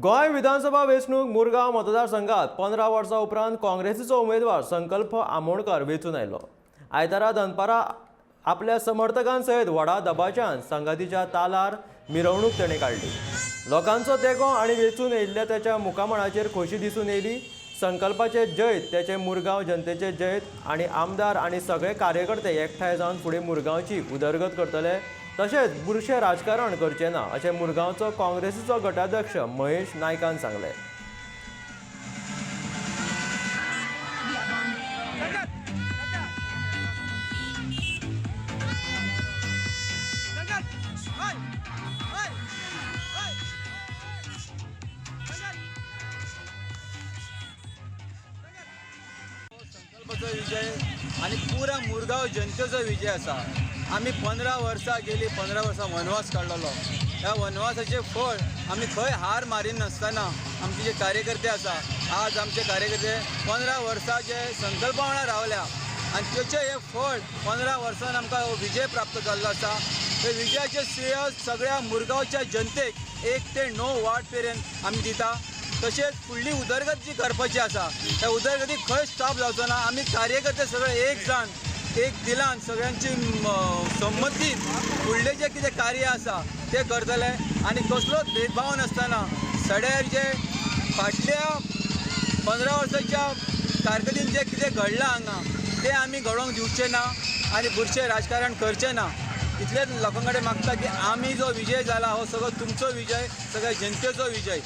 गोय विधानसभा वेंचणूक मुरगांव मतदारसंघात 15 वर्सां उपरांत काँग्रेसीचो उमेदवार संकल्प आमोणकर वेंचून आयलो। आयतारा दनपारा आपल्या समर्थकां सयत व्हडा दबाज्यान संगातीच्या तालार मिरवणूक ताणें काडली। लोकांचो तेंको आनी वेंचून येयल्ल्या त्याच्या मुखामळाचेर खोशी दिसून येयली। संकल्पाचे जैत त्याचे मुरगांव जनतेचे जैत आनी आमदार आनी सगळे कार्यकर्ते एकठांय जावन फुडें मुरगांवची उदरगत करतले, तशेंच बुरशें राजकारण करचें ना अशें मुरगांवचो काँग्रेसीचो गटाध्यक्ष महेश नायकान सांगलें। विजय आणि पुरा मुरगांव जनतेचो विजय आसा। आमी 15 वर्सां गेली, 15 वर्सां वनवास काडलेलो। ह्या वनवासाचे फळ आमी खंय हार मारिन नासतना आमचे जे कार्यकर्ते आसा, आज आमचे कार्यकर्ते 15 वर्सां जे संकल्पा वांगडा रावल्या आनी त्याचे हे फळ 15 वर्सान आमकां विजय प्राप्त जाल्लो आसा। हे विजयाचे श्रेय सगळ्या मुरगांवच्या जनतेक 1 ते 9 वार्ड पर्यंत आमी दिता। तशेंच फुडली उदरगत जी करपाची आसा त्या उदरगतीक खंय स्टॉप जावचो ना। आमी कार्यकर्ते सगळे एक जाण एक दिलान सगळ्यांची संमतीन फुडले जे कितें कार्य आसा ते करतले आनी कसलोच भेदभाव नासतना सड्यार जे फाटल्या 15 वर्सांच्या कारकिर्दीन जे कितें घडलां हांगा ते आमी घडोवंक दिवचे ना आनी बुरशें राजकारण करचें ना। इतलेंच लोकां कडेन मागता की आमी जो विजय जाला हो सगळो तुमचो विजय, सगळ्या जनतेचो विजय।